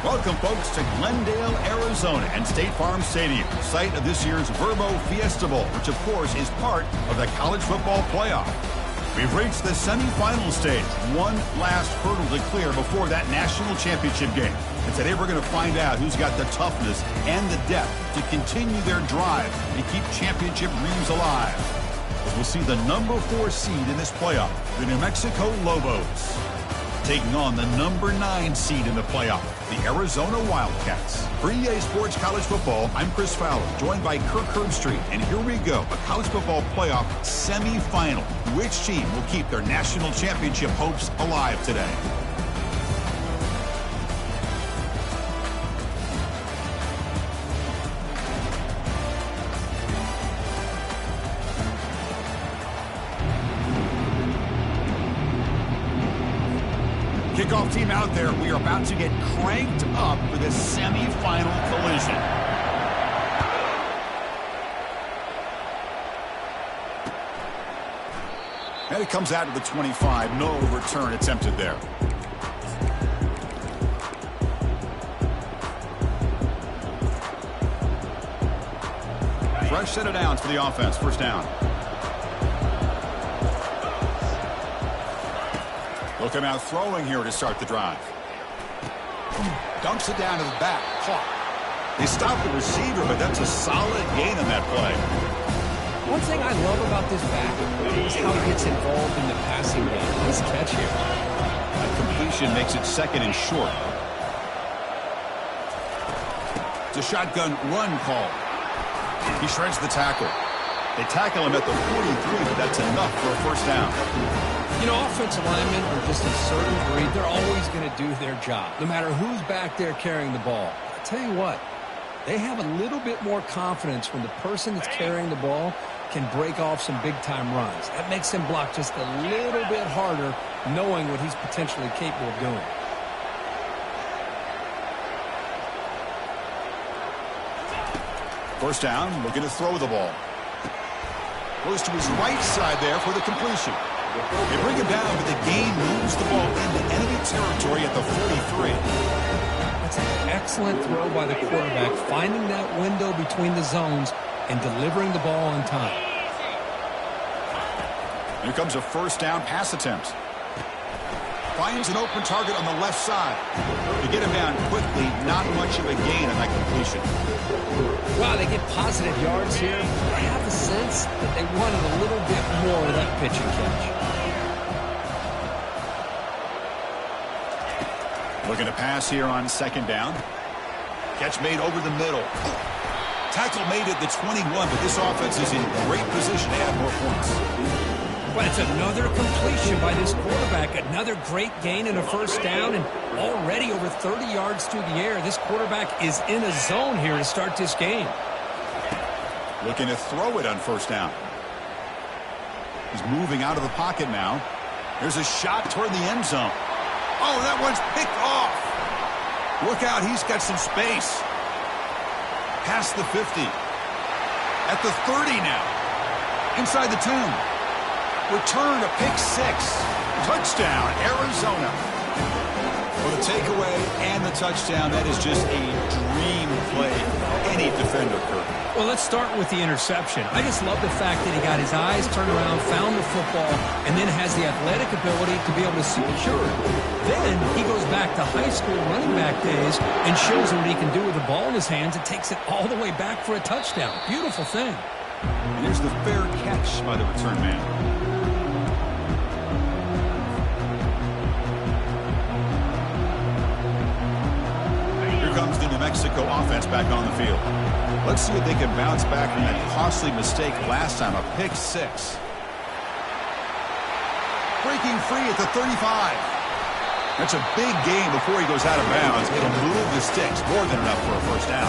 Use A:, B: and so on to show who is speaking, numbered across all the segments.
A: Welcome, folks, to Glendale, Arizona and State Farm Stadium, site of this year's Verbo Fiesta Bowl, which, of course, is part of the college football playoff. We've reached the semifinal stage, one last hurdle to clear before that national championship game. And today we're going to find out who's got the toughness and the depth to continue their drive and keep championship dreams alive. As we'll see the number 4 seed in this playoff, the New Mexico Lobos, taking on the number 9 seed in the playoff, the Arizona Wildcats. For EA Sports College Football, I'm Chris Fowler, joined by Kirk Herbstreit. And here we go, a college football playoff semifinal. Which team will keep their national championship hopes alive today? Kickoff team out there. We are about to get cranked up for this semifinal collision. And it comes out to the 25. No return attempted there. Fresh set of downs for the offense. First down. They'll come out throwing here to start the drive. Dumps it down to the back. Caught. They stop the receiver, but that's a solid gain on that play.
B: One thing I love about this back is how he gets involved in the passing game. Nice catch here.
A: That completion makes it second and short. It's a shotgun run call. He shreds the tackle. They tackle him at the 43, but that's enough for a first down.
B: You know, offensive linemen are just a certain breed. They're always going to do their job, no matter who's back there carrying the ball. I tell you what, they have a little bit more confidence when the person that's carrying the ball can break off some big-time runs. That makes him block just a little bit harder, knowing what he's potentially capable of doing.
A: First down, looking to throw the ball. Goes to his right side there for the completion. They bring him down, but the gain moves the ball into enemy territory at the 43.
B: That's an excellent throw by the quarterback, finding that window between the zones and delivering the ball on time.
A: Here comes a first down pass attempt. Finds an open target on the left side. To get him down quickly, not much of a gain on that completion.
B: Wow, they get positive yards here. I have the sense that they wanted a little bit more of that pitch and catch.
A: Looking to pass here on second down. Catch made over the middle. Tackle made at the 21, but this offense is in great position to add more points.
B: Well, it's another completion by this quarterback. Another great gain and a first down, and already over 30 yards through the air. This quarterback is in a zone here to start this game.
A: Looking to throw it on first down. He's moving out of the pocket now. There's a shot toward the end zone. Oh, that one's picked off. Look out, he's got some space. Past the 50. At the 30 now. Inside the 10. Return to pick 6. Touchdown, Arizona. For the takeaway and the touchdown, that is just a dream play for any defender, Kirk.
B: Well, let's start with the interception. I just love the fact that he got his eyes turned around, found the football, and then has the athletic ability to be able to secure it. Then he goes back to high school running back days and shows him what he can do with the ball in his hands and takes it all the way back for a touchdown. Beautiful thing.
A: And here's the fair catch by the return man. Comes the New Mexico offense back on the field. Let's see if they can bounce back from that costly mistake last time, a pick 6. Breaking free at the 35. That's a big gain before he goes out of bounds. It'll move the sticks, more than enough for a first down.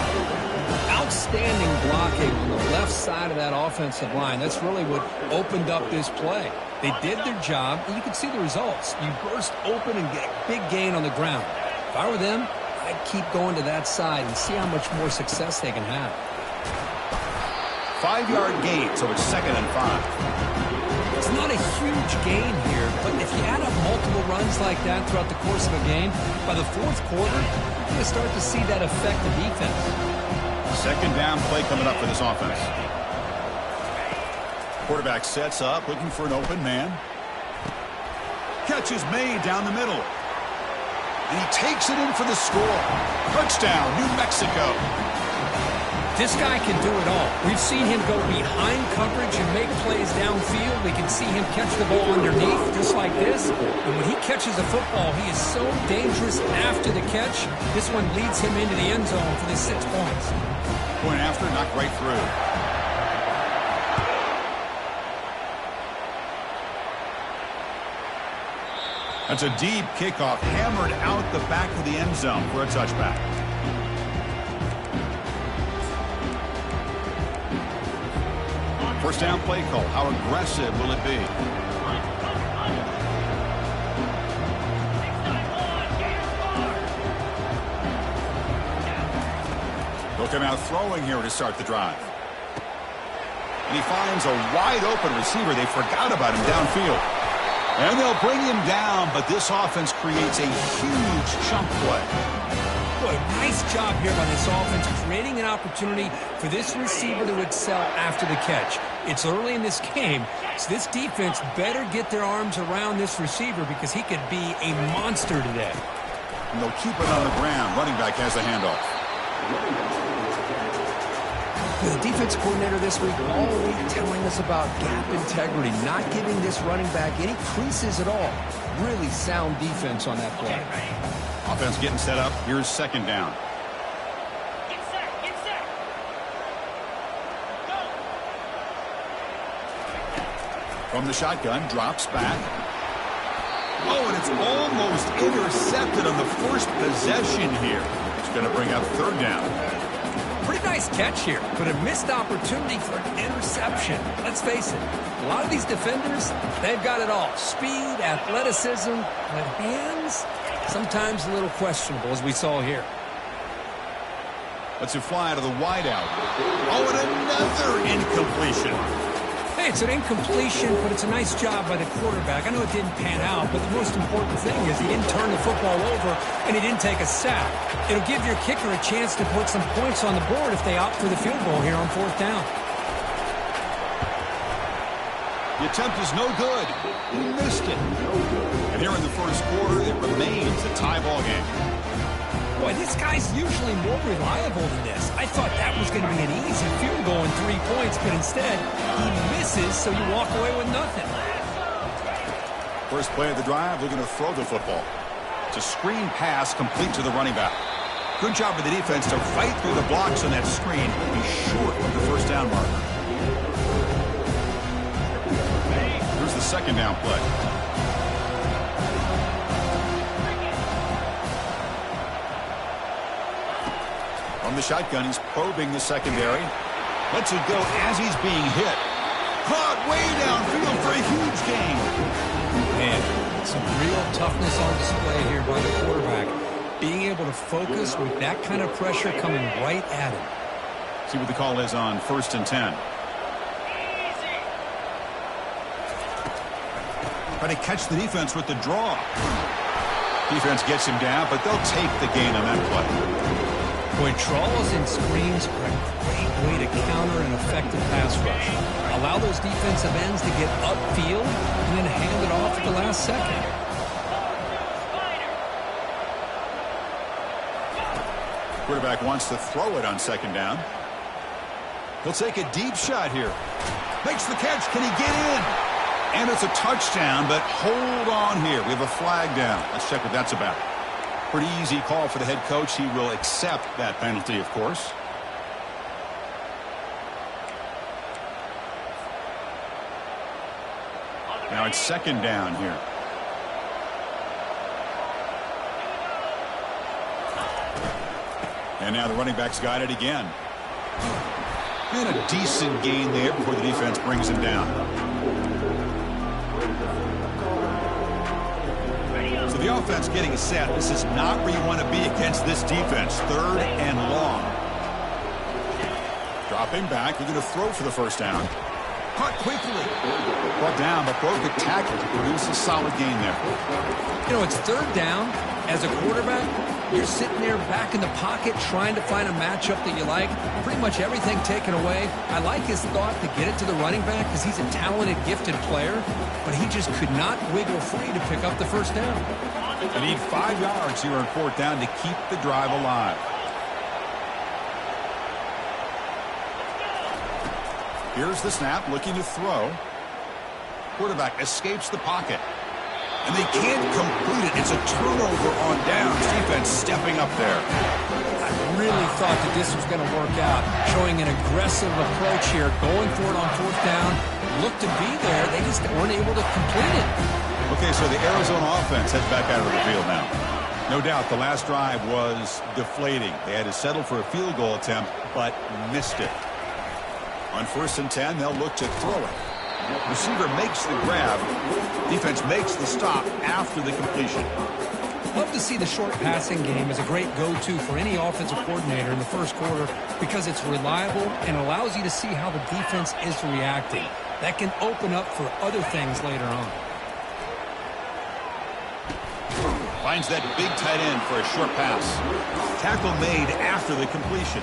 B: Outstanding blocking on the left side of that offensive line. That's really what opened up this play. They did their job, and you can see the results. You burst open and get a big gain on the ground. If I were them, I'd keep going to that side and see how much more success they can have.
A: 5-yard gain, so it's 2nd and 5.
B: It's not a huge gain here, but if you add up multiple runs like that throughout the course of a game, by the fourth quarter, you're going to start to see that affect the defense.
A: Second down play coming up for this offense. Quarterback sets up, looking for an open man. Catch is made down the middle. And he takes it in for the score. Touchdown, New Mexico.
B: This guy can do it all. We've seen him go behind coverage and make plays downfield. We can see him catch the ball underneath just like this. And when he catches the football, he is so dangerous after the catch. This one leads him into the end zone for the 6 points.
A: Point after, knocked right through. That's a deep kickoff, hammered out the back of the end zone for a touchback. First down play call. How aggressive will it be? They'll come out throwing here to start the drive. And he finds a wide open receiver. They forgot about him downfield. And they'll bring him down, but this offense creates a huge chunk play.
B: Boy, nice job here by this offense, creating an opportunity for this receiver to excel after the catch. It's early in this game, so this defense better get their arms around this receiver because he could be a monster today.
A: And they'll keep it on the ground. Running back has the handoff.
B: The defense coordinator this week all week telling us about gap integrity, not giving this running back any creases at all. Really sound defense on that play.
A: Offense getting set up. Here's second down.
C: Get set. Go.
A: From the shotgun, drops back. Oh, and it's almost intercepted on the first possession here. It's going to bring up third down.
B: Pretty nice catch here, but a missed opportunity for an interception. Let's face it, a lot of these defenders, they've got it all. Speed, athleticism, but hands, sometimes a little questionable, as we saw here.
A: Let's fly to the wideout. Oh, and another incompletion.
B: Hey, it's an incompletion, but it's a nice job by the quarterback. I know it didn't pan out, but the most important thing is he didn't turn the football over and he didn't take a sack. It'll give your kicker a chance to put some points on the board if they opt for the field goal here on fourth down.
A: The attempt is no good. He missed it. And here in the first quarter, it remains a tie ball game.
B: Boy, this guy's usually more reliable than this. I thought that was going to be an easy field goal and 3 points, but instead, he misses, so you walk away with nothing.
A: First play of the drive, looking to throw the football. It's a screen pass complete to the running back. Good job of the defense to fight through the blocks on that screen. He's short of the first down marker. Here's the second down play. From the shotgun, he's probing the secondary. Lets it go as he's being hit. Caught way downfield for a huge gain.
B: Man, some real toughness on display here by the quarterback. Being able to focus with that kind of pressure coming right at him.
A: See what the call is on 1st and 10. Try to catch the defense with the draw. Defense gets him down, but they'll take the gain on that play.
B: Boy, draws and screens are a great way to counter an effective pass rush. Allow those defensive ends to get upfield and then hand it off at the last second.
A: Quarterback wants to throw it on second down. He'll take a deep shot here. Makes the catch. Can he get in? And it's a touchdown, but hold on here. We have a flag down. Let's check what that's about. Pretty easy call for the head coach. He will accept that penalty, of course. Now it's second down here. And now the running back's got it again. And a decent gain there before the defense brings him down. So the offense getting set. This is not where you want to be against this defense. Third and long. Dropping back. They're going to throw for the first down. Caught quickly. Brought down, but broke a tackle to produce a solid gain there.
B: You know, it's third down. As a quarterback, you're sitting there back in the pocket trying to find a matchup that you like. Pretty much everything taken away. I like his thought to get it to the running back because he's a talented, gifted player, but he just could not wiggle free to pick up the first down.
A: They need 5 yards here on fourth down to keep the drive alive. Here's the snap, looking to throw. Quarterback escapes the pocket. And they can't complete it. It's a turnover on downs. Defense stepping up there.
B: I really thought that this was going to work out. Showing an aggressive approach here. Going for it on fourth down. Looked to be there. They just weren't able to complete it.
A: Okay, so the Arizona offense heads back out of the field now. No doubt the last drive was deflating. They had to settle for a field goal attempt, but missed it. On 1st and 10, they'll look to throw it. Receiver makes the grab. Defense makes the stop after the completion.
B: Love to see the short passing game as a great go-to for any offensive coordinator in the first quarter because it's reliable and allows you to see how the defense is reacting. That can open up for other things later on.
A: Finds that big tight end for a short pass. Tackle made after the completion.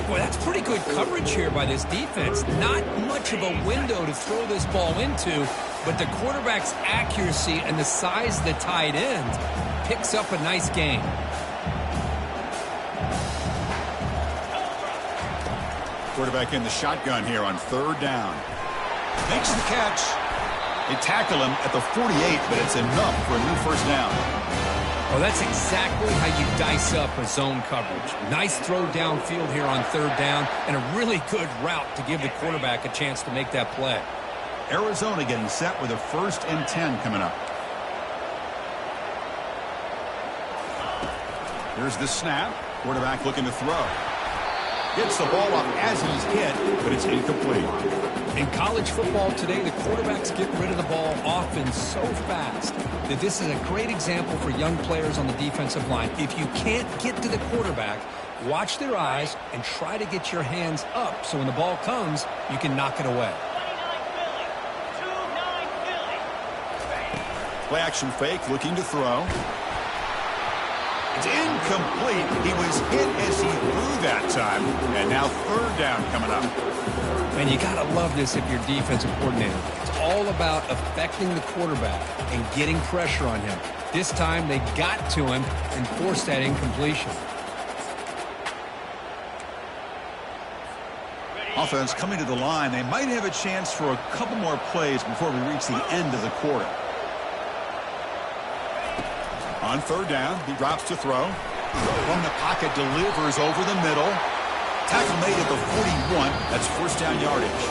B: Boy, that's pretty good coverage here by this defense. Not much of a window to throw this ball into, but the quarterback's accuracy and the size of the tight end picks up a nice gain.
A: Quarterback in the shotgun here on 3rd down. Makes the catch. They tackle him at the 48, but it's enough for a new first down.
B: Well, that's exactly how you dice up a zone coverage. Nice throw downfield here on 3rd down, and a really good route to give the quarterback a chance to make that play.
A: Arizona getting set with a 1st and 10 coming up. Here's the snap. Quarterback looking to throw. Gets the ball up as he's hit, but it's incomplete.
B: In college football today, the quarterbacks get rid of the ball often so fast that this is a great example for young players on the defensive line. If you can't get to the quarterback, watch their eyes and try to get your hands up so when the ball comes, you can knock it away.
C: 29 Philly. 2-9 Philly.
A: Play action fake, looking to throw. It's incomplete. He was hit as he threw that time. And now 3rd down coming up.
B: And you got to love this if you're defensive coordinator. It's all about affecting the quarterback and getting pressure on him. This time they got to him and forced that incompletion.
A: Offense coming to the line. They might have a chance for a couple more plays before we reach the end of the quarter. On 3rd down, he drops to throw. From the pocket, delivers over the middle. Tackle made at the 41. That's 1st down yardage.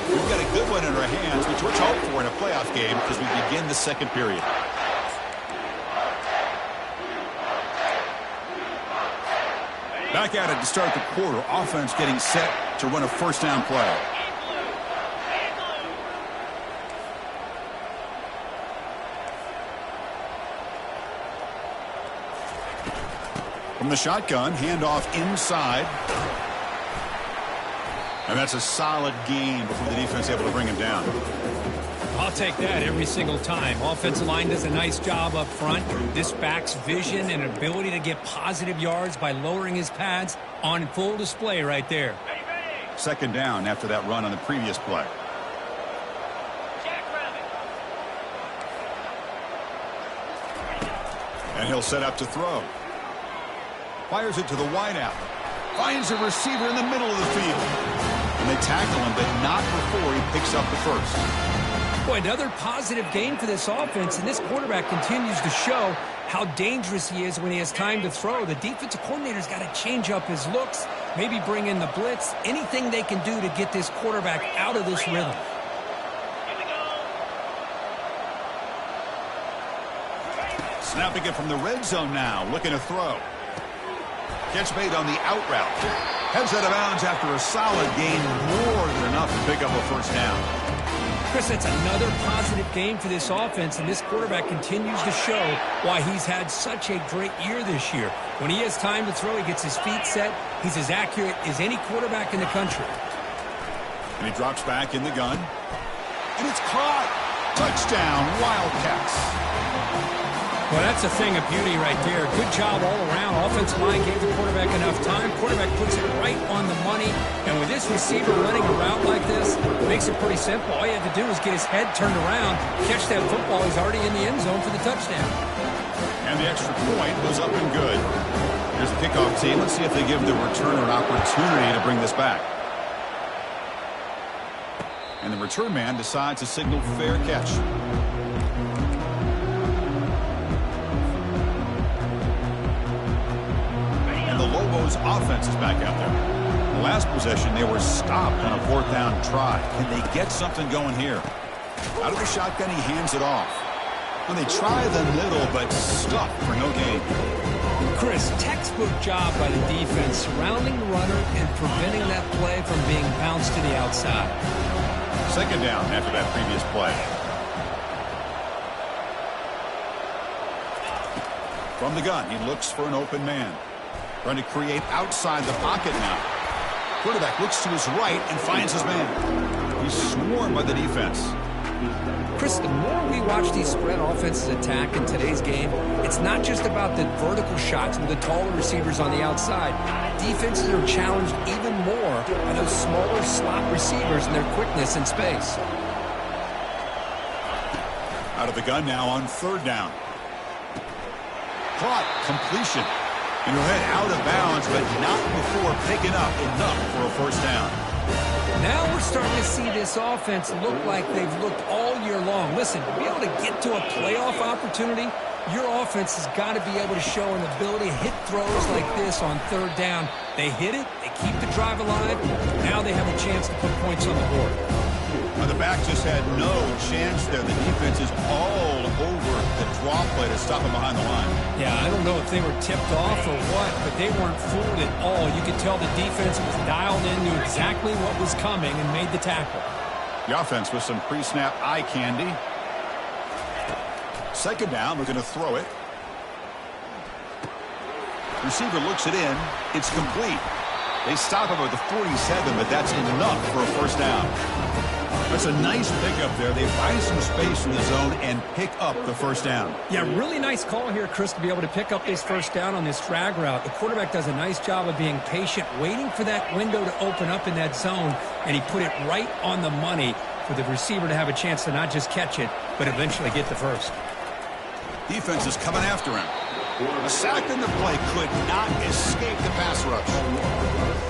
A: We've got a good one in our hands, which we're hoping for in a playoff game as we begin the 2nd period. Back at it to start the quarter. Offense getting set to run a 1st down play. From the shotgun, handoff inside. And that's a solid gain before the defense able to bring him down.
B: I'll take that every single time. Offensive line does a nice job up front. This back's vision and ability to get positive yards by lowering his pads on full display right there.
A: 2nd down after that run on the previous play. And he'll set up to throw. Fires it to the wideout. Finds a receiver in the middle of the field. And they tackle him, but not before he picks up the 1st.
B: Boy, another positive gain for this offense, and this quarterback continues to show how dangerous he is when he has time to throw. The defensive coordinator's got to change up his looks, maybe bring in the blitz, anything they can do to get this quarterback out of this rhythm.
A: Snapping it from the red zone now, looking to throw. Catch made on the out route. Heads out of bounds after a solid gain, more than enough to pick up a 1st down.
B: Chris, that's another positive game for this offense, and this quarterback continues to show why he's had such a great year this year. When he has time to throw, he gets his feet set. He's as accurate as any quarterback in the country.
A: And he drops back in the gun. And it's caught. Touchdown, Wildcats.
B: Well, that's a thing of beauty right there. Good job all around. Offensive line gave the quarterback enough time. Quarterback puts it right on the money. And with this receiver running a route like this, it makes it pretty simple. All you have to do is get his head turned around, catch that football. He's already in the end zone for the touchdown.
A: And the extra point was up and good. Here's the kickoff team. Let's see if they give the returner an opportunity to bring this back. And the return man decides to signal fair catch. And the Lobos offense is back out there. The last possession, they were stopped on a fourth down try. Can they get something going here? Out of the shotgun, he hands it off. And they try the middle, but stuck for no gain.
B: Chris, textbook job by the defense surrounding the runner and preventing that play from being bounced to the outside.
A: Second down after that previous play. From the gun, he looks for an open man. Trying to create outside the pocket now. Quarterback looks to his right and finds his man. He's swarmed by the defense.
B: Chris, the more we watch these spread offenses attack in today's game, it's not just about the vertical shots with the taller receivers on the outside. Defenses are challenged even more by those smaller slot receivers and their quickness in space.
A: Out of the gun now on third down. Caught. Completion. And he'll head out of bounds, but not before picking up enough for a first down.
B: Now we're starting to see this offense look like they've looked all year long. Listen, to be able to get to a playoff opportunity, your offense has got to be able to show an ability to hit throws like this on third down. They hit it, they keep the drive alive, now they have a chance to put points on the board.
A: Now the back just had no chance there. The defense is all over the draw play to stop him behind the line.
B: Yeah, I don't know if they were tipped off or what, but they weren't fooled at all. You could tell the defense was dialed in, knew exactly what was coming, and made the tackle.
A: The offense with some pre-snap eye candy. Second down, we're going to throw it. Receiver looks it in. It's complete. They stop him at the 47, but that's enough for a first down. That's a nice pickup there. They find some space in the zone and pick up the first down.
B: Yeah, really nice call here, Chris, to be able to pick up this first down on this drag route. The quarterback does a nice job of being patient, waiting for that window to open up in that zone, and he put it right on the money for the receiver to have a chance to not just catch it, but eventually get the first.
A: Defense is coming after him. A sack in the play could not escape the pass rush.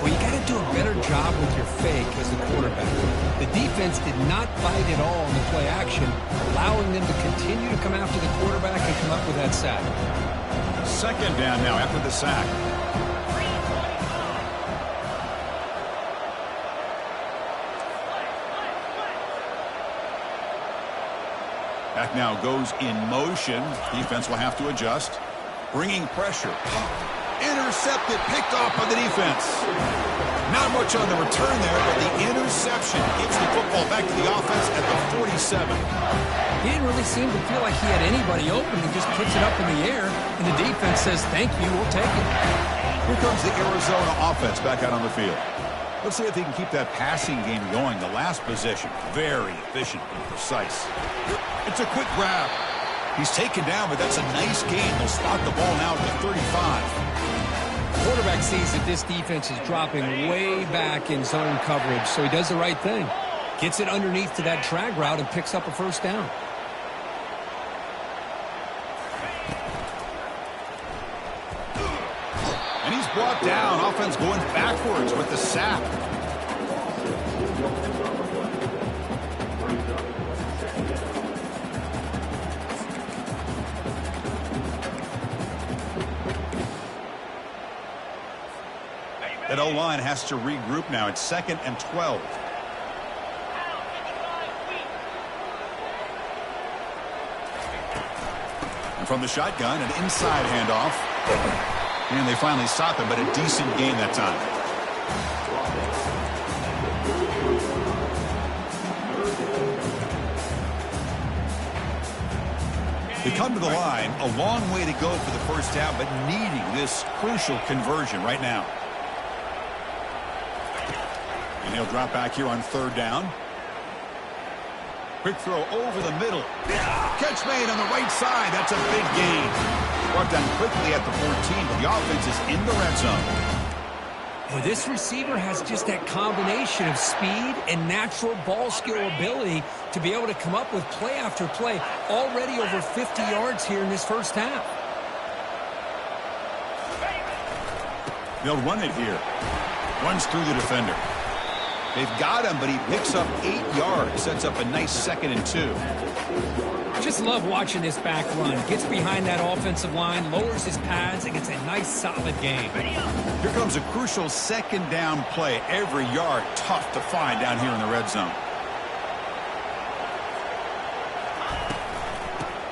B: Well, you got to do a better job with your fake as a quarterback. The defense did not bite at all in the play action, allowing them to continue to come after the quarterback and come up with that sack.
A: Second down now after the sack. Back now goes in motion. Defense will have to adjust. Bringing pressure. Intercepted, picked off by the defense. Not much on the return there, but the interception gives the football back to the offense at the 47.
B: He didn't really seem to feel like he had anybody open. He just puts it up in the air, and the defense says, thank you, we'll take it.
A: Here comes the Arizona offense back out on the field. Let's see if they can keep that passing game going. The last possession, very efficient and precise. It's a quick grab. He's taken down, but that's a nice gain. They'll spot the ball now at the 35.
B: The quarterback sees that this defense is dropping way back in zone coverage, so he does the right thing. Gets it underneath to that drag route and picks up a first down.
A: And he's brought down. Offense going backwards with the sack. That O-line has to regroup now. It's 2nd and 12. And from the shotgun, an inside handoff. And they finally stop him, but a decent gain that time. They come to the line, a long way to go for the first down, but needing this crucial conversion right now. And He'll drop back here on third down. Quick throw over the middle. Catch made on the right side. That's a big gain. Brought down quickly at the 14, but the offense is in the red zone.
B: Well, this receiver has just that combination of speed and natural ball skill ability to be able to come up with play after play. Already over 50 yards here in this first half.
A: They'll run it here. Runs through the defender. They've got him, but he picks up 8 yards. Sets up a nice 2nd and 2.
B: Just love watching this back run. Gets behind that offensive line, lowers his pads, and gets a nice solid gain.
A: Here comes a crucial 2nd down play. Every yard tough to find down here in the red zone.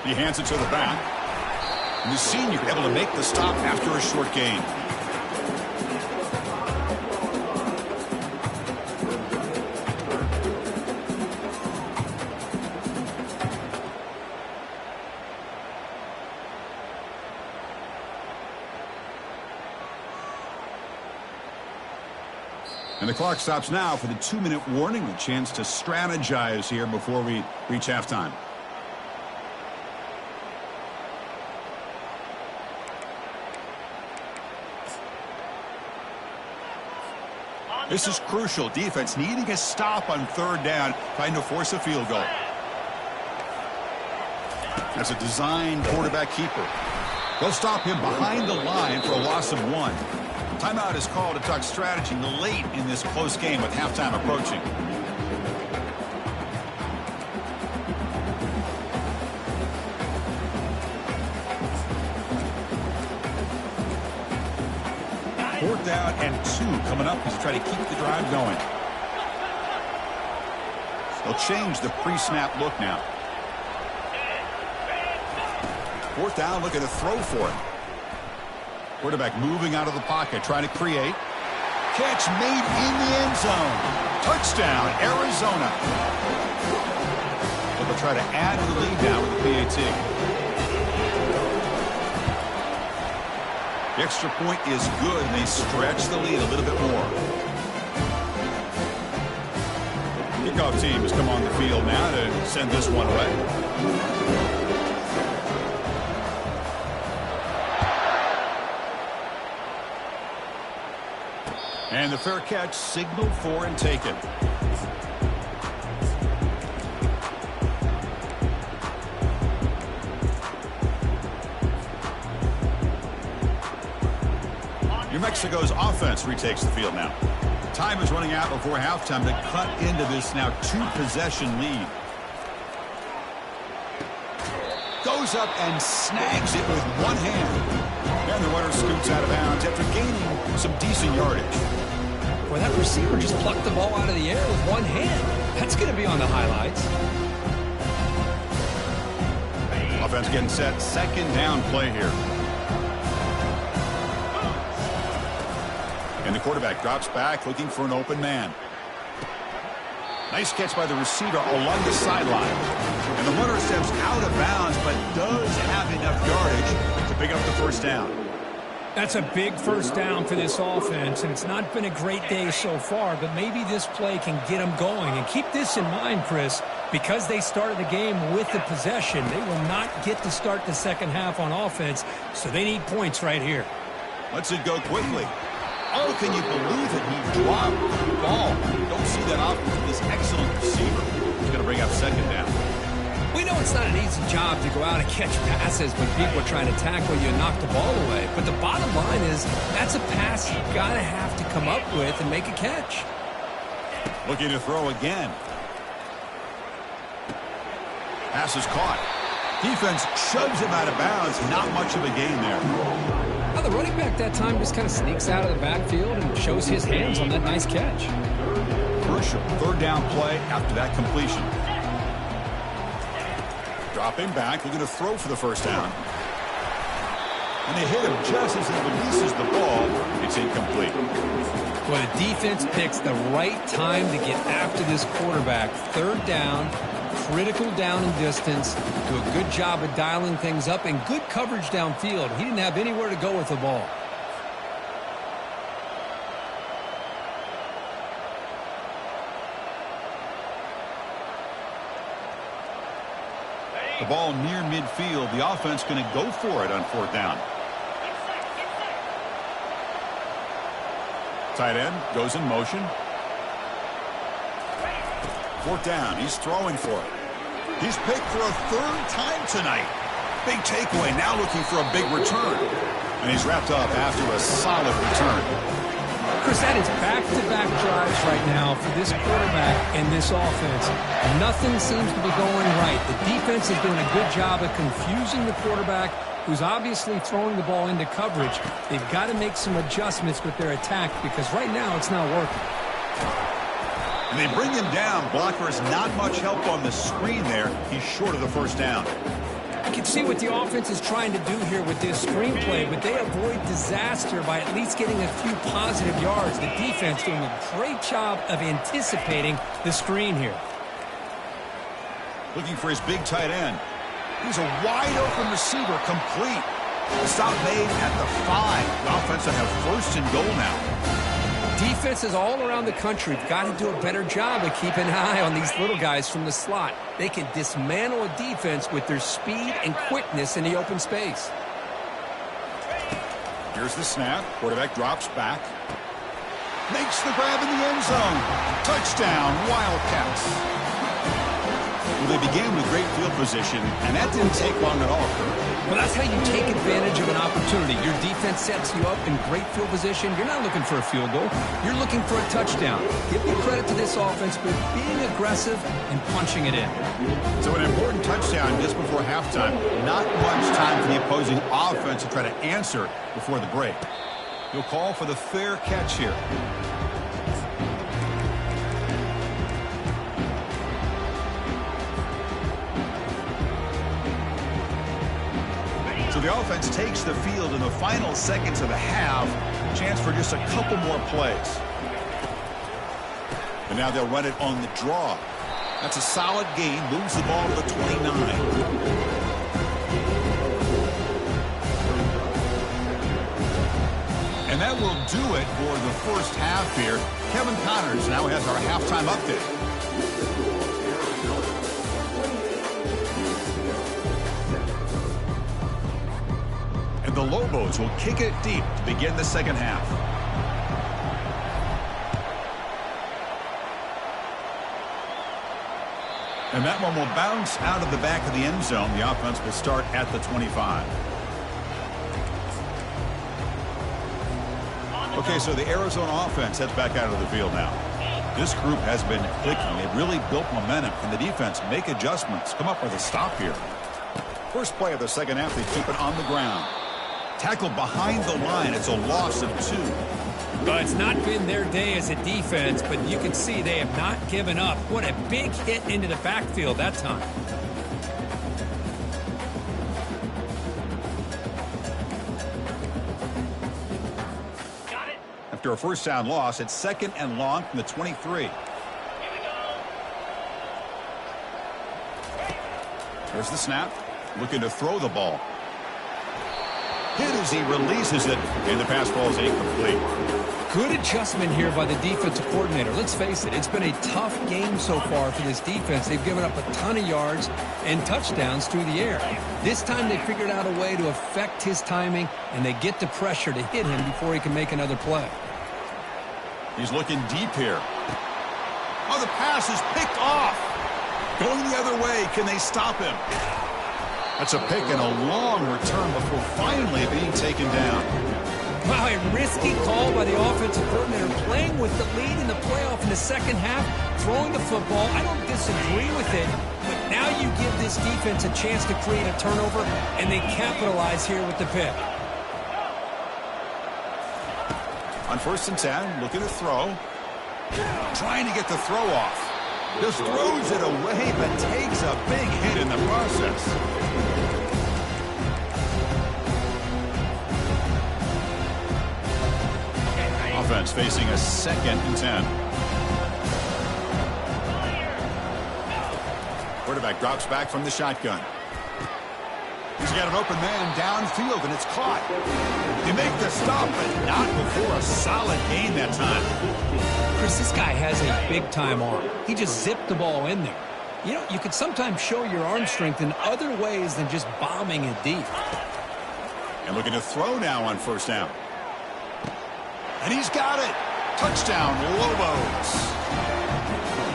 A: He hands it to the back. And the senior able to make the stop after a short gain. And the clock stops now for the 2-minute warning. A chance to strategize here before we reach halftime. This is crucial. Defense needing a stop on third down, trying to force a field goal. That's a designed quarterback keeper. They'll stop him behind the line for a loss of 1. Timeout is called to talk strategy late in this close game with halftime approaching. Fourth down and 2 coming up as they try to keep the drive going. They'll change the pre-snap look now. Fourth down, looking to throw for it. Quarterback moving out of the pocket, trying to create. Catch made in the end zone. Touchdown, Arizona. So they'll try to add to the lead now with the PAT. The extra point is good, and they stretch the lead a little bit more. Kickoff team has come on the field now to send this one away. And the fair catch signaled for and taken. New Mexico's offense retakes the field now. Time is running out before halftime to cut into this now 2-possession lead. Goes up and snags it with one hand. And the runner scoots out of bounds after gaining some decent yardage.
B: Well, that receiver just plucked the ball out of the air with one hand. That's going to be on the highlights.
A: Offense getting set. 2nd down play here. And the quarterback drops back looking for an open man. Nice catch by the receiver along the sideline. And the runner steps out of bounds but does have enough yardage to pick up the first down.
B: That's a big first down for this offense, and it's not been a great day so far, but maybe this play can get them going. And keep this in mind, Chris, because they started the game with the possession, they will not get to start the second half on offense, so they need points right here.
A: Lets it go quickly. Oh, can you believe it? He dropped the ball. Don't see that often from this excellent receiver. He's going to bring up 2nd down.
B: We know it's not an easy job to go out and catch passes when people are trying to tackle you and knock the ball away. But the bottom line is that's a pass you've got to have to come up with and make a catch.
A: Looking to throw again. Pass is caught. Defense shoves him out of bounds. Not much of a gain there.
B: Now the running back that time just kind of sneaks out of the backfield and shows his hands on that nice catch.
A: Crucial 3rd down play after that completion. Dropping back, looking to throw for the first down. And they hit him just as he releases the ball. It's incomplete.
B: Well, the defense picks the right time to get after this quarterback. 3rd down, critical down and distance. Do a good job of dialing things up and good coverage downfield. He didn't have anywhere to go with the ball.
A: The ball near midfield. The offense going to go for it on 4th down.
C: Get set, get set.
A: Tight end goes in motion. 4th down. He's throwing for it. He's picked for a 3rd time tonight. Big takeaway. Now looking for a big return. And he's wrapped up after a solid return.
B: Chris, that is back-to-back drives right now for this quarterback and this offense. Nothing seems to be going right. The defense is doing a good job of confusing the quarterback, who's obviously throwing the ball into coverage. They've got to make some adjustments with their attack because right now it's not working.
A: And they bring him down. Blockers not much help on the screen there. He's short of the 1st down.
B: You can see what the offense is trying to do here with this screenplay, but they avoid disaster by at least getting a few positive yards. The defense doing a great job of anticipating the screen here.
A: Looking for his big tight end. He's a wide-open receiver, complete. The stop made at the 5. The offense will have 1st and goal now.
B: Defenses all around the country have got to do a better job of keeping an eye on these little guys from the slot. They can dismantle a defense with their speed and quickness in the open space.
A: Here's the snap. Quarterback drops back. Makes the grab in the end zone. Touchdown, Wildcats. Well, they began with great field position, and that didn't take long at all, Kurt.
B: Well, that's how you take advantage of an opportunity. Your defense sets you up in great field position. You're not looking for a field goal. You're looking for a touchdown. Give me credit to this offense for being aggressive and punching it in.
A: So an important touchdown just before halftime. Not much time for the opposing offense to try to answer before the break. He'll call for the fair catch here. So the offense takes the field in the final seconds of the half. Chance for just a couple more plays. And now they'll run it on the draw. That's a solid gain. Moves the ball to the 29. And that will do it for the first half here. Kevin Connors now has our halftime update. And the Lobos will kick it deep to begin the second half. And that one will bounce out of the back of the end zone. The offense will start at the 25. Okay, so the Arizona offense heads back out of the field now. This group has been clicking. They've really built momentum. Can the defense make adjustments? Come up with a stop here. First play of the second half, they keep it on the ground. Tackled behind the line. It's a loss of 2.
B: Well, it's not been their day as a defense, but you can see they have not given up. What a big hit into the backfield that time.
C: Got it.
A: After a first down loss, it's 2nd and long from the 23.
C: Here we go.
A: There's the snap. Looking to throw the ball. Hit as he releases it, and the pass ball is incomplete.
B: Good adjustment here by the defensive coordinator. Let's face it, it's been a tough game so far for this defense. They've given up a ton of yards and touchdowns through the air. This time they figured out a way to affect his timing, and they get the pressure to hit him before he can make another play.
A: He's looking deep here. Oh, the pass is picked off. Going the other way. Can they stop him? That's a pick and a long return before finally being taken down.
B: Wow, a risky call by the offensive coordinator, playing with the lead in the playoff in the second half, throwing the football. I don't disagree with it, but now you give this defense a chance to create a turnover, and they capitalize here with the pick.
A: On 1st and 10, looking to throw. Trying to get the throw off. Just throws it away, but takes a big hit in the process. Offense facing a 2nd and 10. Quarterback drops back from the shotgun. He's got an open man downfield, and it's caught. They make the stop, but not before a solid gain that time.
B: Chris, this guy has a big-time arm. He just zipped the ball in there. You know, you could sometimes show your arm strength in other ways than just bombing it deep.
A: And looking to throw now on first down. And he's got it. Touchdown, Lobos.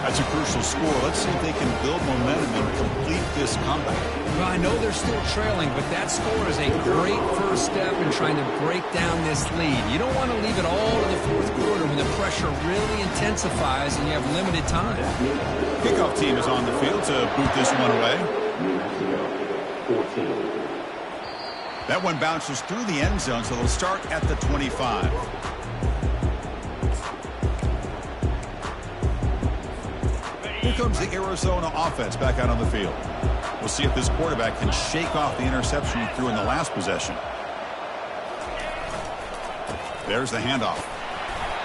A: That's a crucial score. Let's see if they can build momentum and complete this comeback.
B: Well, I know they're still trailing, but that score is a great first step in trying to break down this lead. You don't want to leave it all to the fourth quarter when the pressure really intensifies and you have limited time.
A: Kickoff team is on the field to boot this one away. That one bounces through the end zone, so they'll start at the 25. Here comes the Arizona offense back out on the field. We'll see if this quarterback can shake off the interception he threw in the last possession. There's the handoff.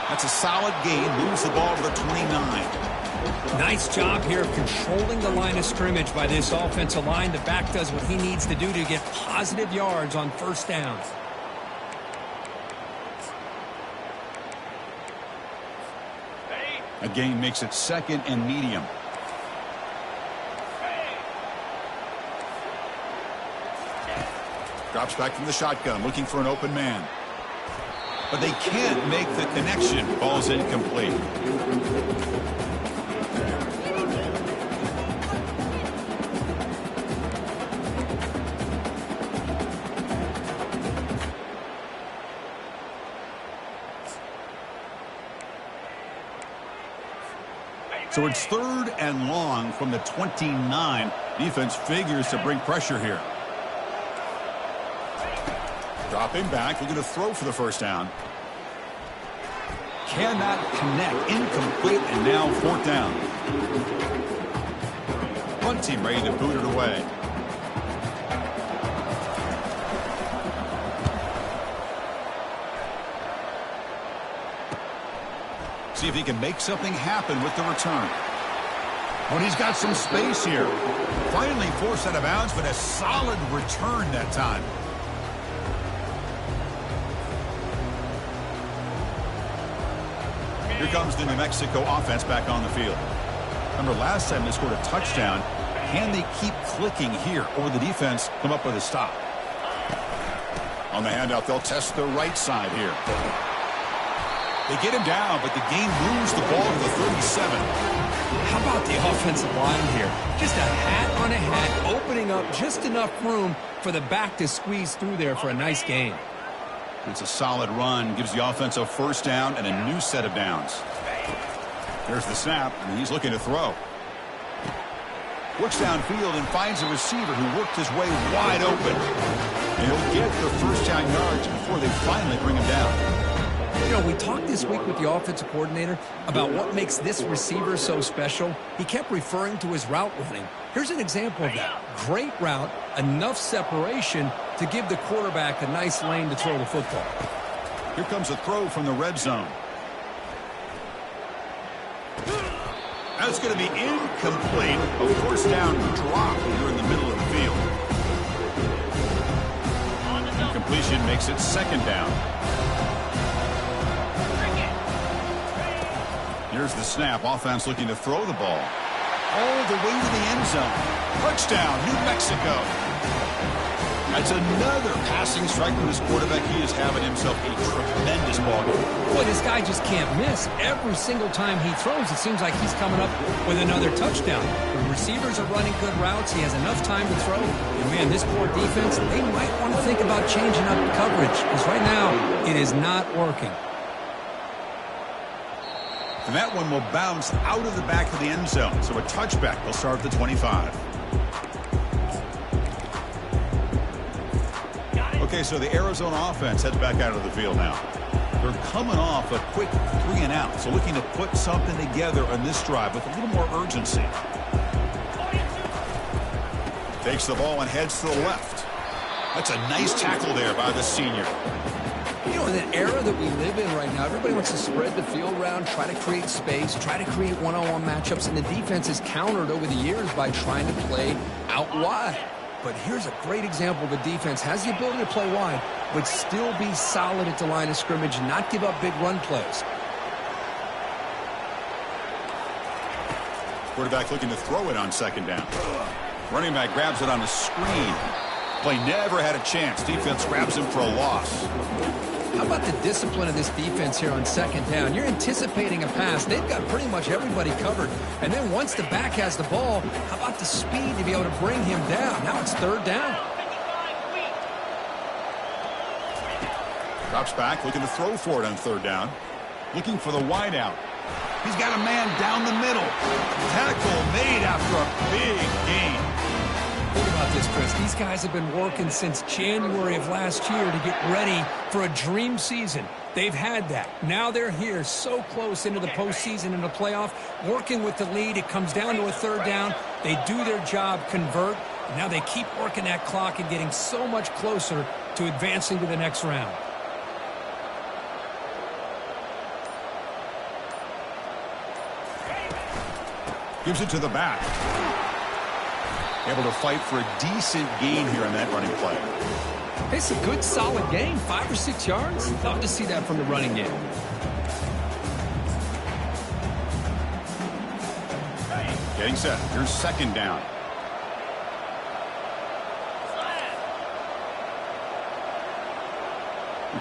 A: That's a solid gain. Moves the ball to the 29.
B: Nice job here of controlling the line of scrimmage by this offensive line. The back does what he needs to do to get positive yards on first down.
A: A gain makes it second and medium. Drops back from the shotgun, looking for an open man. But they can't make the connection. Ball's incomplete. So it's third and long from the 29. Defense figures to bring pressure here. Dropping back, looking to throw for the first down. Cannot connect, incomplete, and now fourth down. Punt team ready to boot it away. See if he can make something happen with the return. Oh, and he's got some space here. Finally forced out of bounds, but a solid return that time. Here comes the New Mexico offense back on the field. Remember last time they scored a touchdown. Can they keep clicking here, or will the defense come up with a stop? On the handout, they'll test the right side here. They get him down, but the game moves the ball to the 37.
B: How about the offensive line here? Just a hat on a hat, opening up just enough room for the back to squeeze through there for a nice gain.
A: It's a solid run, gives the offense a first down and a new set of downs. There's the snap, and he's looking to throw. Looks downfield and finds a receiver who worked his way wide open. And he'll get the first down yards before they finally bring him down.
B: You know, we talked this week with the offensive coordinator about what makes this receiver so special. He kept referring to his route running. Here's an example of that. Great route, enough separation to give the quarterback a nice lane to throw the football.
A: Here comes a throw from the red zone. That's going to be incomplete. A first down drop here in the middle of the field. Incompletion makes it second down. Here's the snap. Offense looking to throw the ball all the way to the end zone. Touchdown, New Mexico. That's another passing strike from this quarterback. He is having himself a tremendous ball game.
B: Boy, this guy just can't miss. Every single time he throws, it seems like he's coming up with another touchdown. The receivers are running good routes. He has enough time to throw. And, man, this poor defense, they might want to think about changing up the coverage because right now it is not working.
A: And that one will bounce out of the back of the end zone. So a touchback. They'll start at the 25. Okay, so the Arizona offense heads back out of the field now. They're coming off a quick 3-and-out. So looking to put something together on this drive with a little more urgency. Takes the ball and heads to the left. That's a nice tackle there by the senior.
B: You know, in the era that we live in right now, everybody wants to spread the field around, try to create space, try to create one-on-one matchups, and the defense is countered over the years by trying to play out wide. But here's a great example. The defense has the ability to play wide, but still be solid at the line of scrimmage, not give up big run plays.
A: Quarterback looking to throw it on second down. Running back grabs it on the screen. Play never had a chance. Defense grabs him for a loss.
B: How about the discipline of this defense here on second down? You're anticipating a pass. They've got pretty much everybody covered. And then once the back has the ball, how about the speed to be able to bring him down? Now it's third down.
A: Drops back, looking to throw for it on third down. Looking for the wide out. He's got a man down the middle. Tackle made after a big gain.
B: Think about this, Chris. These guys have been working since January of last year to get ready for a dream season. They've had that. Now they're here so close into the postseason and the playoff, working with the lead. It comes down to a third down. They do their job, convert. And now they keep working that clock and getting so much closer to advancing to the next round.
A: Gives it to the back. Able to fight for a decent gain here on that running play.
B: It's a good, solid game. 5 or 6 yards. Love to see that from the running game.
A: Getting set. Here's second down.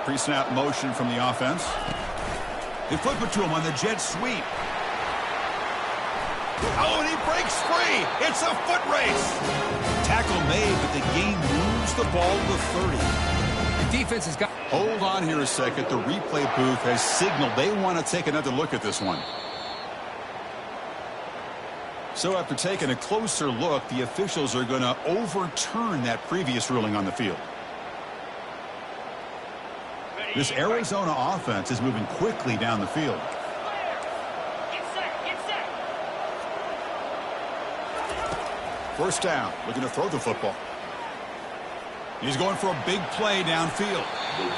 A: Pre-snap motion from the offense. They flip it to him on the jet sweep. Oh, and he breaks free. It's a foot race. Tackle made, but the game moves the ball to the 30.
B: The defense has got...
A: Hold on here a second. The replay booth has signaled they want to take another look at this one. So after taking a closer look, the officials are going to overturn that previous ruling on the field. This Arizona offense is moving quickly down the field. First down, looking to throw the football. He's going for a big play downfield.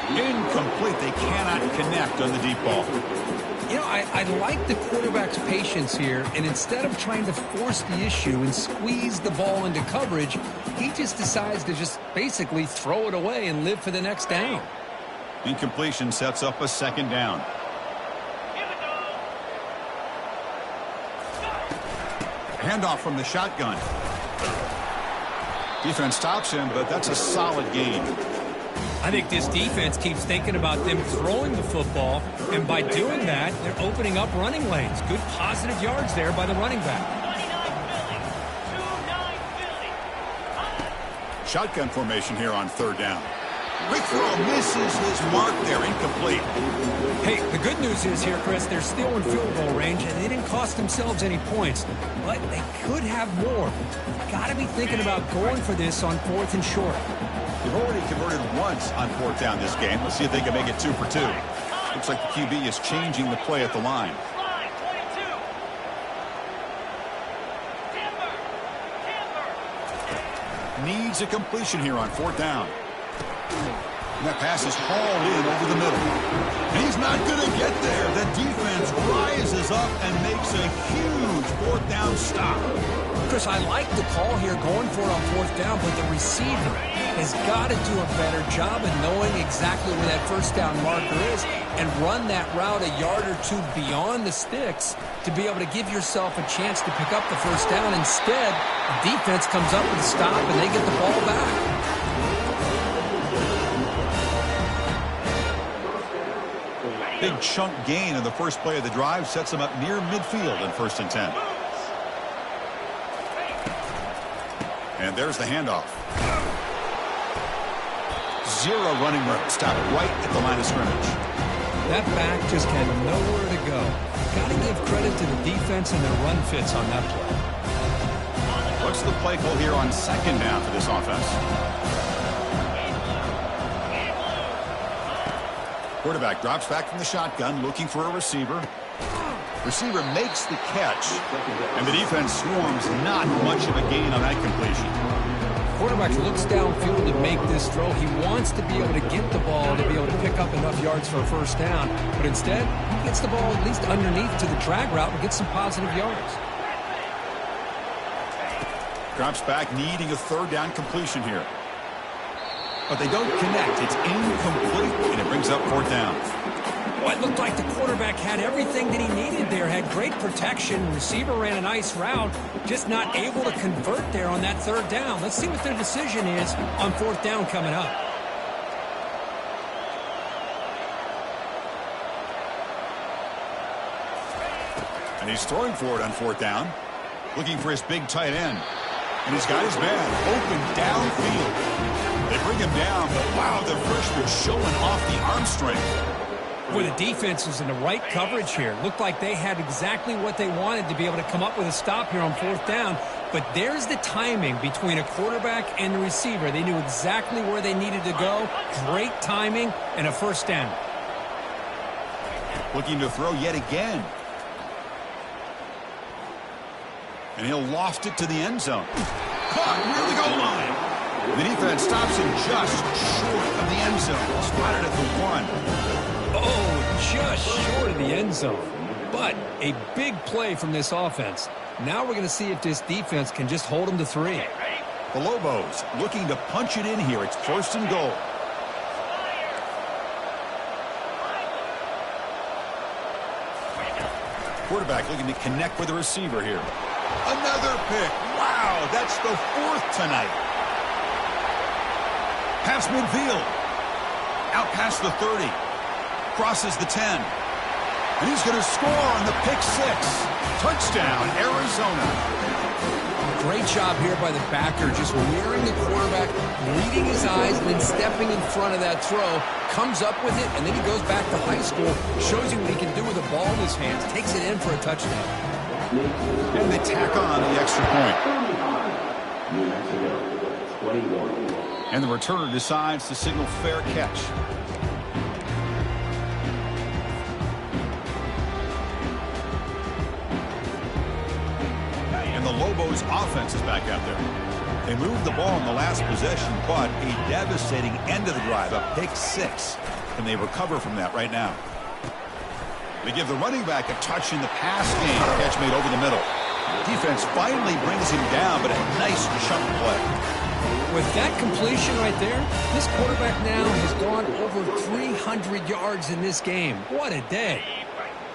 A: Incomplete. They cannot connect on the deep ball.
B: You know, I like the quarterback's patience here, and instead of trying to force the issue and squeeze the ball into coverage, he just decides to just basically throw it away and live for the next down.
A: Incompletion sets up a second down. Handoff from the shotgun. Defense stops him, but that's a solid gain.
B: I think this defense keeps thinking about them throwing the football, and by doing that, they're opening up running lanes. Good positive yards there by the running back.
A: Shotgun formation here on third down. Quick throw misses his mark there, incomplete.
B: Hey, the good news is here, Chris, they're still in field goal range, and they didn't cost themselves any points, but they could have more. Got to be thinking about going for this on fourth and short.
A: They've already converted once on fourth down this game. Let's see if they can make it 2 for 2. Looks like the QB is changing the play at the line. Needs a completion here on fourth down. And that pass is hauled in over the middle. And he's not going to get there. The defense rises up and makes a huge fourth down stop.
B: Chris, I like the call here going for it on fourth down, but the receiver has got to do a better job of knowing exactly where that first down marker is and run that route a yard or two beyond the sticks to be able to give yourself a chance to pick up the first down. Instead, the defense comes up with a stop and they get the ball back.
A: Big chunk gain in the first play of the drive sets them up near midfield in 1st and 10. And there's the handoff. Zero running room. Stop right at the line of scrimmage.
B: That back just had nowhere to go. Got to give credit to the defense and their run fits on that play.
A: What's the play call here on second down for this offense? Quarterback drops back from the shotgun, looking for a receiver. Receiver makes the catch, and the defense swarms. Not much of a gain on that completion.
B: Quarterback looks downfield to make this throw. He wants to be able to get the ball to be able to pick up enough yards for a first down, but instead, he gets the ball at least underneath to the drag route and gets some positive yards.
A: Drops back, needing a third down completion here. But they don't connect. It's incomplete, and it brings up fourth down.
B: Well, it looked like the quarterback had everything that he needed there, had great protection. Receiver ran a nice route, just not able to convert there on that third down. Let's see what their decision is on fourth down coming up.
A: And he's throwing for it on fourth down. Looking for his big tight end. And he's got his man open downfield. They bring him down, but wow, the freshman showing off the arm strength.
B: Well, the defense was in the right coverage here. Looked like they had exactly what they wanted to be able to come up with a stop here on fourth down. But there's the timing between a quarterback and the receiver. They knew exactly where they needed to go. Great timing and a first down.
A: Looking to throw yet again. And he'll loft it to the end zone. Caught near the goal line. The defense stops him just short of the end zone. Spotted at the 1.
B: Oh, just short of the end zone. But a big play from this offense. Now we're going to see if this defense can just hold them to 3.
A: The Lobos looking to punch it in here. It's first and goal. Quarterback looking to connect with the receiver here. Another pick. Wow, that's the 4th tonight. Pass midfield. Out past the 30. Crosses the 10. And he's going to score on the pick 6. Touchdown, Arizona.
B: Great job here by the backer, just mirroring the quarterback, reading his eyes, and then stepping in front of that throw. Comes up with it, and then he goes back to high school, shows you what he can do with the ball in his hands, takes it in for a touchdown.
A: And they tack on the extra point. And the returner decides to signal fair catch. And the Lobos offense is back out there. They moved the ball in the last possession, but a devastating end of the drive, a pick 6. And they recover from that right now. They give the running back a touch in the pass game. Catch made over the middle. Defense finally brings him down, but a nice chunk play.
B: With that completion right there, this quarterback now has gone over 300 yards in this game. What a day.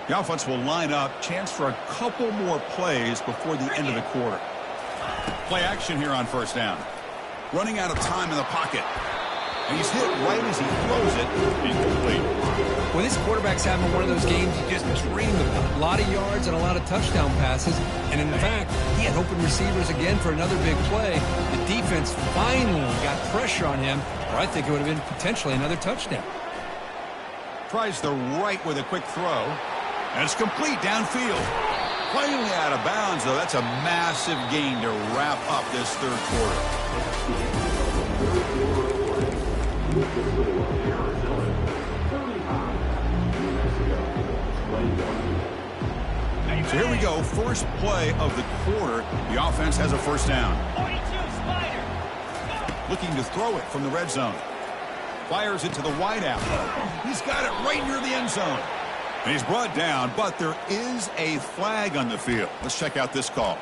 A: The offense will line up. Chance for a couple more plays before the end of the quarter. Play action here on first down. Running out of time in the pocket. And he's hit right as he throws it. Incomplete.
B: Well, this quarterback's having one of those games you just dream about. A lot of yards and a lot of touchdown passes. And in fact, he had open receivers again for another big play. The defense finally got pressure on him, or I think it would have been potentially another touchdown.
A: Tries the right with a quick throw. And it's complete downfield. Plainly out of bounds, though. That's a massive gain to wrap up this third quarter. So here we go, first play of the quarter. The offense has a first down.
C: 42 Spider.
A: Looking to throw it from the red zone. Fires it to the wideout. He's got it right near the end zone. And he's brought down, but there is a flag on the field. Let's check out this call.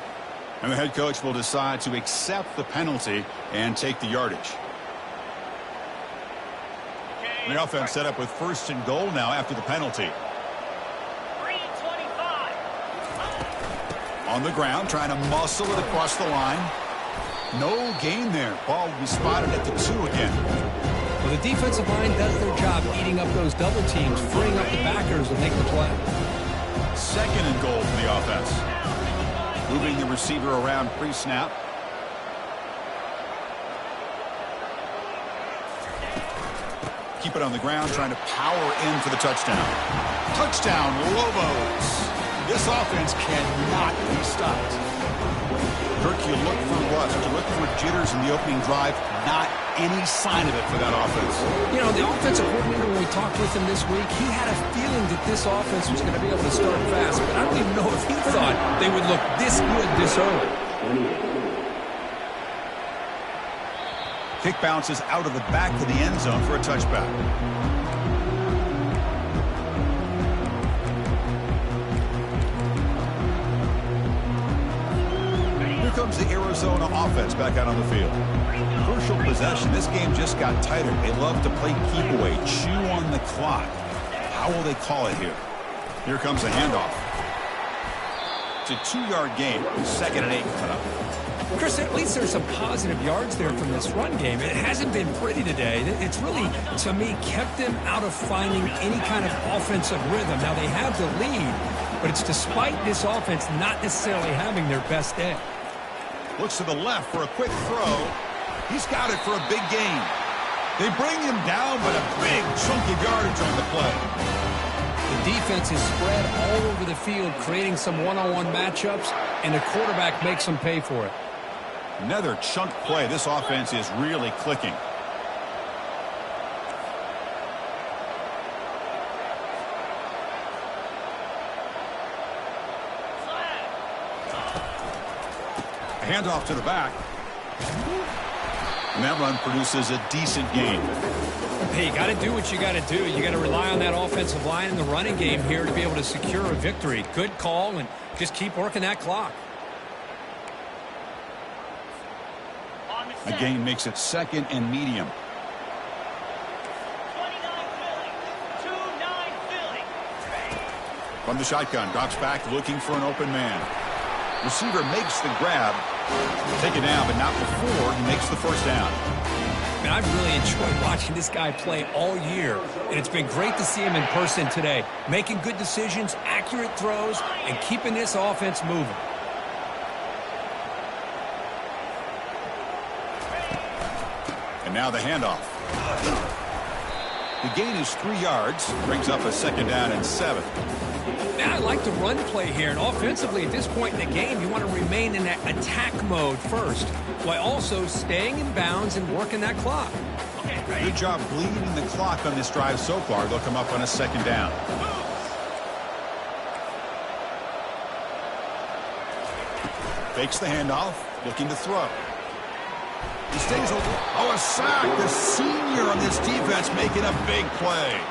A: And the head coach will decide to accept the penalty and take the yardage. And the offense set up with first and goal now after the penalty.
C: 325.
A: On the ground, trying to muscle it across the line. No gain there. Ball will be spotted at the 2 again.
B: Well, the defensive line does their job eating up those double teams, freeing up the backers to make the play.
A: Second and goal for the offense. Moving the receiver around pre-snap. Keep it on the ground, trying to power in for the touchdown. Touchdown, Lobos. This offense cannot be stopped. Kirk, you look for rust. You look for jitters in the opening drive. Not any sign of it for that offense.
B: You know, the offensive coordinator, when we talked with him this week, he had a feeling that this offense was going to be able to start fast, but I don't even know if he thought they would look this good this early.
A: Kick bounces out of the back of the end zone for a touchback. Here comes the Arizona offense back out on the field. Crucial possession. This game just got tighter. They love to play keep away, chew on the clock. How How will they call it here? Here comes a handoff. It's a 2-yard gain. 2nd and 8 cut up.
B: Chris, at least there's some positive yards there from this run game. It hasn't been pretty today. It's really, to me, kept them out of finding any kind of offensive rhythm. Now, they have the lead, but it's despite this offense not necessarily having their best day.
A: Looks to the left for a quick throw. He's got it for a big gain. They bring him down, but a big chunk of yardage on the play.
B: The defense is spread all over the field, creating some one-on-one matchups, and the quarterback makes them pay for it.
A: Another chunk play. This offense is really clicking. A handoff to the back. And that run produces a decent gain.
B: Hey, you got to do what you got to do. You got to rely on that offensive line in the running game here to be able to secure a victory. Good call, and just keep working that clock.
A: A gain makes it 2nd and medium.
C: 29 Philly. 2-9 Philly.
A: From the shotgun, drops back looking for an open man. Receiver makes the grab. Take it down, but not before he makes the first down.
B: And I've really enjoyed watching this guy play all year, and it's been great to see him in person today, making good decisions, accurate throws, and keeping this offense moving.
A: And now the handoff. The gain is 3 yards, brings up a 2nd down and 7.
B: Now, I like the run play here, and offensively at this point in the game, you want to remain in that attack mode first, while also staying in bounds and working that clock.
A: Good job bleeding the clock on this drive so far. They'll come up on a 2nd down. Fakes the handoff, looking to throw. He stays over. Oh, a sack. The senior on this defense making a big play.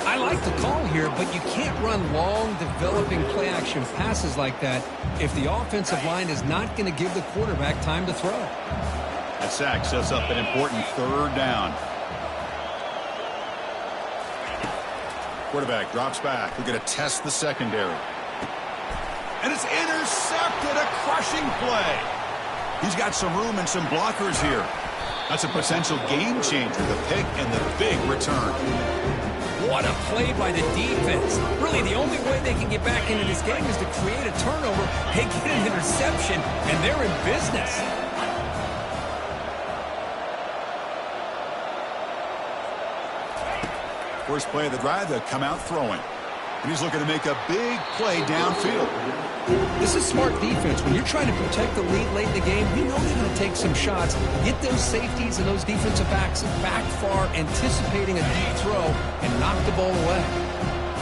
B: I like the call here, but you can't run long, developing play-action passes like that if the offensive line is not going to give the quarterback time to throw.
A: That sack sets up an important 3rd down. Quarterback drops back. We're going to test the secondary. And it's intercepted. A crushing play. He's got some room and some blockers here. That's a potential game changer, the pick and the big return.
B: What a play by the defense. Really, the only way they can get back into this game is to create a turnover. They get an interception, and they're in business.
A: First play of the drive, they'll come out throwing. And he's looking to make a big play downfield.
B: This is smart defense. When you're trying to protect the lead late in the game, you know they're going to take some shots. Get those safeties and those defensive backs back far, anticipating a deep throw, and knock the ball away.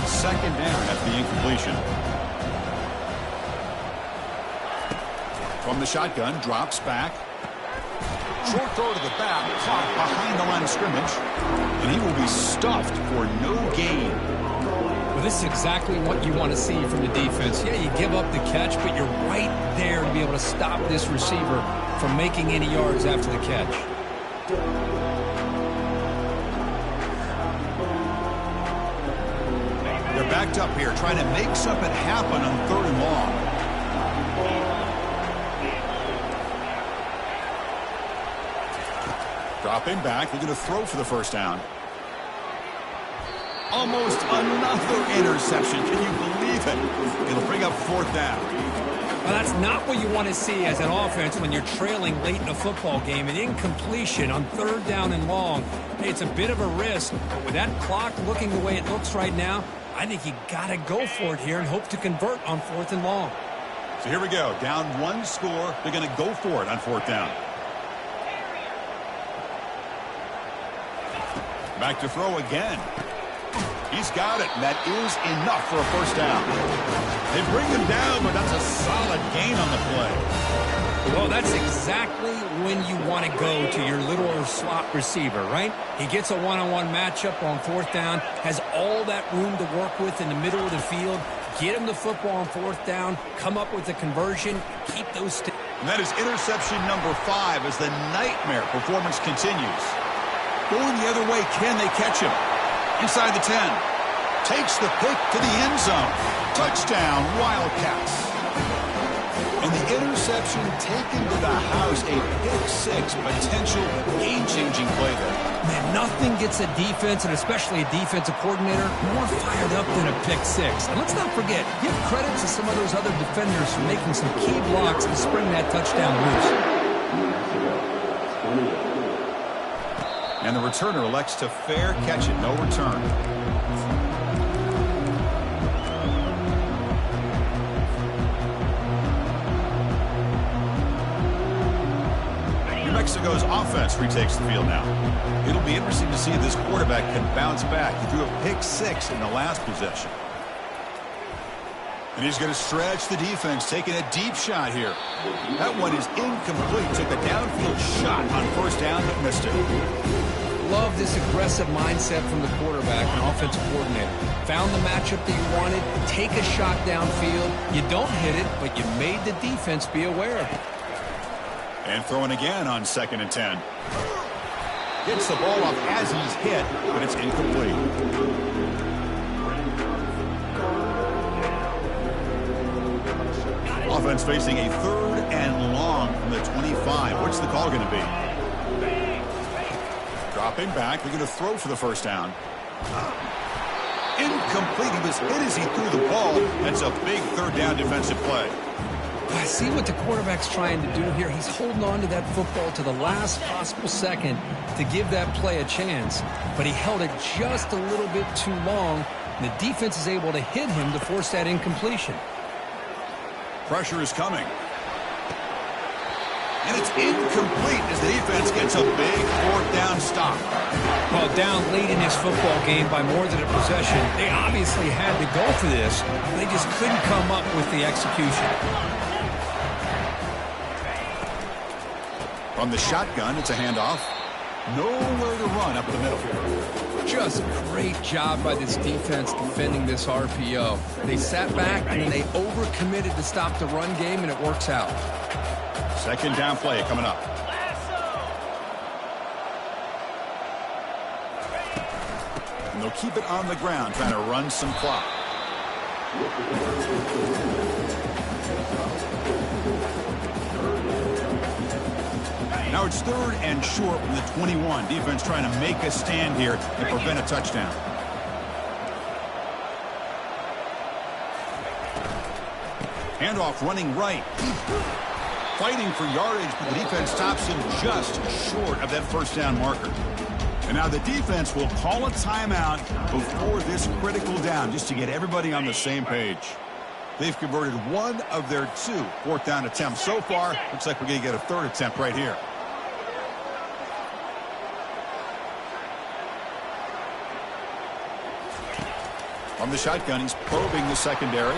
A: 2nd down after the incompletion. From the shotgun, drops back. Short throw to the back, caught behind the line of scrimmage. And he will be stuffed for no gain.
B: Well, this is exactly what you want to see from the defense. Yeah, you give up the catch, but you're right there to be able to stop this receiver from making any yards after the catch.
A: They're backed up here, trying to make something happen on 3rd and long. Dropping back, looking to throw for the first down. Almost another interception. Can you believe it? It'll bring up 4th down.
B: Well, that's not what you want to see as an offense when you're trailing late in a football game. An incompletion on 3rd down and long. Hey, it's a bit of a risk, but with that clock looking the way it looks right now, I think you got to go for it here and hope to convert on 4th and long.
A: So here we go. Down 1 score. They're going to go for it on 4th down. Back to throw again. He's got it, and that is enough for a first down. They bring him down, but that's a solid gain on the play.
B: Well, that's exactly when you want to go to your little slot receiver, right? He gets a one-on-one matchup on 4th down, has all that room to work with in the middle of the field. Get him the football on 4th down, come up with a conversion, keep those.
A: And that is interception number 5 as the nightmare performance continues. Going the other way, can they catch him? Inside the 10. Takes the pick to the end zone. Touchdown, Wildcats. And the interception taken to the house, a pick-6, potential game-changing play there.
B: Man, nothing gets a defense, and especially a defensive coordinator, more fired up than a pick-6. And let's not forget, give credit to some of those other defenders for making some key blocks to spring that touchdown loose.
A: And the returner elects to fair catch it, no return. New Mexico's offense retakes the field now. It'll be interesting to see if this quarterback can bounce back. He threw a pick-6 in the last possession. And he's going to stretch the defense, taking a deep shot here. That one is incomplete. Took a downfield shot on first down, but missed it.
B: Love this aggressive mindset from the quarterback and offensive coordinator. Found the matchup that you wanted, take a shot downfield. You don't hit it, but you made the defense be aware of it.
A: And throwing again on 2nd and 10. Gets the ball up as he's hit, but it's incomplete. Offense facing a 3rd and long from the 25. What's the call going to be? Dropping back. They're going to throw for the first down. Incomplete. He was hit as he threw the ball. That's a big 3rd down defensive play.
B: I see what the quarterback's trying to do here. He's holding on to that football to the last possible second to give that play a chance. But he held it just a little bit too long. And the defense is able to hit him to force that incompletion.
A: Pressure is coming. And it's incomplete as the defense gets a big 4th down stop.
B: Well, down late in this football game by more than a possession, they obviously had to go for this. They just couldn't come up with the execution.
A: From the shotgun, it's a handoff. Nowhere to run up the middle.
B: Just great job by this defense defending this RPO. They sat back and then they overcommitted to stop the run game, and it works out.
A: 2nd down play coming up. And they'll keep it on the ground, trying to run some clock. Now it's 3rd and short from the 21. Defense trying to make a stand here and prevent a touchdown. Handoff running right. Fighting for yardage, but the defense stops him just short of that first down marker. And now the defense will call a timeout before this critical down just to get everybody on the same page. They've converted 1 of their 2 4th down attempts so far. Looks like we're going to get a 3rd attempt right here. From the shotgun, he's probing the secondary.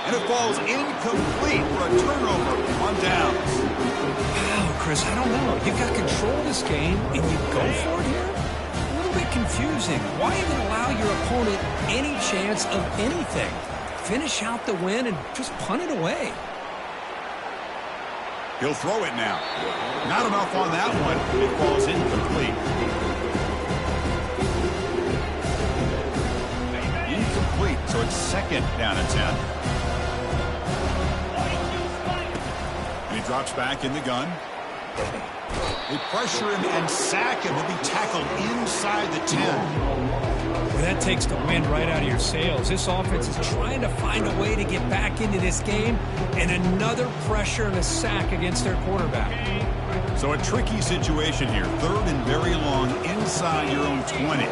A: And it falls incomplete for a turnover on downs.
B: Wow, Chris, I don't know. You've got control of this game, and you go for it here? A little bit confusing. Why even allow your opponent any chance of anything? Finish out the win and just punt it away.
A: He'll throw it now. Not enough on that one. It falls incomplete. Incomplete, so it's 2nd down and 10. And he drops back in the gun. They pressure him and sack him. He'll be tackled inside the 10.
B: Well, that takes the wind right out of your sails. This offense is trying to find a way to get back into this game, and another pressure and a sack against their quarterback.
A: So a tricky situation here. 3rd and very long inside your own 20.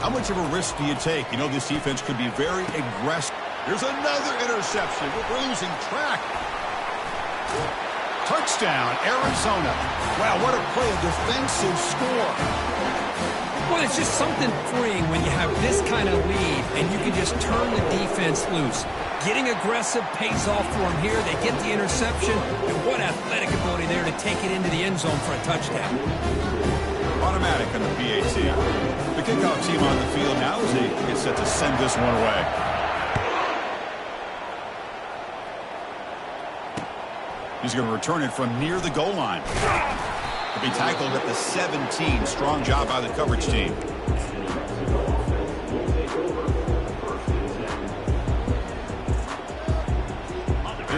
A: How much of a risk do you take? You know this defense could be very aggressive. There's another interception. We're losing track. Touchdown, Arizona. Wow, what a play, a defensive score.
B: Well, it's just something freeing when you have this kind of lead and you can just turn the defense loose. Getting aggressive pays off for them here. They get the interception, and what athletic ability there to take it into the end zone for a touchdown.
A: Automatic on the PAT. The kickoff team on the field now as they get set to send this one away. He's going to return it from near the goal line. To be tackled at the 17. Strong job by the coverage team.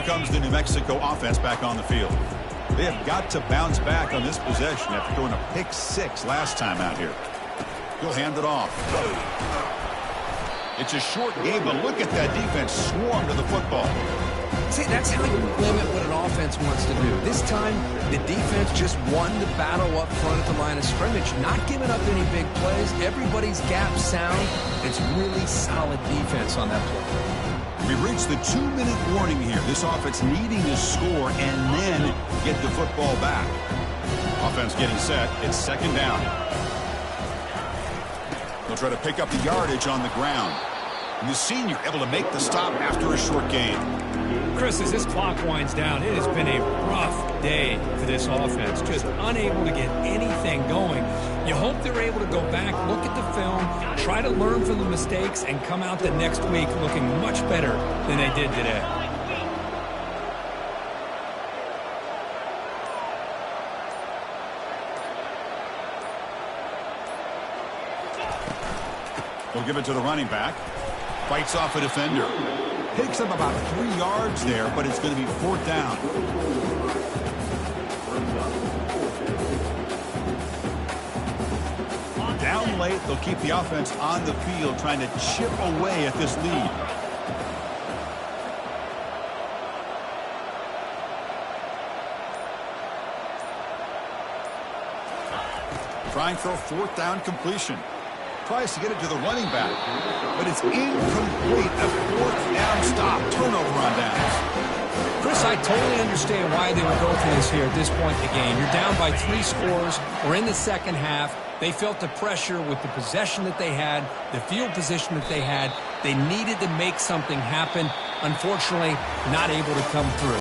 A: comes the New Mexico offense back on the field. They have got to bounce back on this possession after going a pick 6 last time out here. He'll hand it off. It's a short game, but look at that defense swarm to the football.
B: See, that's how you limit what an offense wants to do. This time, the defense just won the battle up front at the line of scrimmage, not giving up any big plays. Everybody's gap sound. It's really solid defense on that play.
A: We've reached the 2-minute warning here. This offense needing to score and then get the football back. Offense getting set. It's second down. They'll try to pick up the yardage on the ground. And the senior able to make the stop after a short gain.
D: Chris, as this clock winds down, it has been a rough day for this offense. Just unable to get anything going. You hope they're able to go back, look at the film, try to learn from the mistakes, and come out the next week looking much better than they did today.
A: They'll give it to the running back. Fights off a defender. Picks up about 3 yards there, but it's going to be 4th down. Down late, they'll keep the offense on the field, trying to chip away at this lead. Trying for a 4th down completion. Tries to get it to the running back, but it's incomplete. A 4th down stop. Turnover on downs.
B: Chris, I totally understand why they would go for this here at this point in the game. You're down by 3 scores. We're in the second half. They felt the pressure with the possession that they had, the field position that they had. They needed to make something happen. Unfortunately, not able to come through.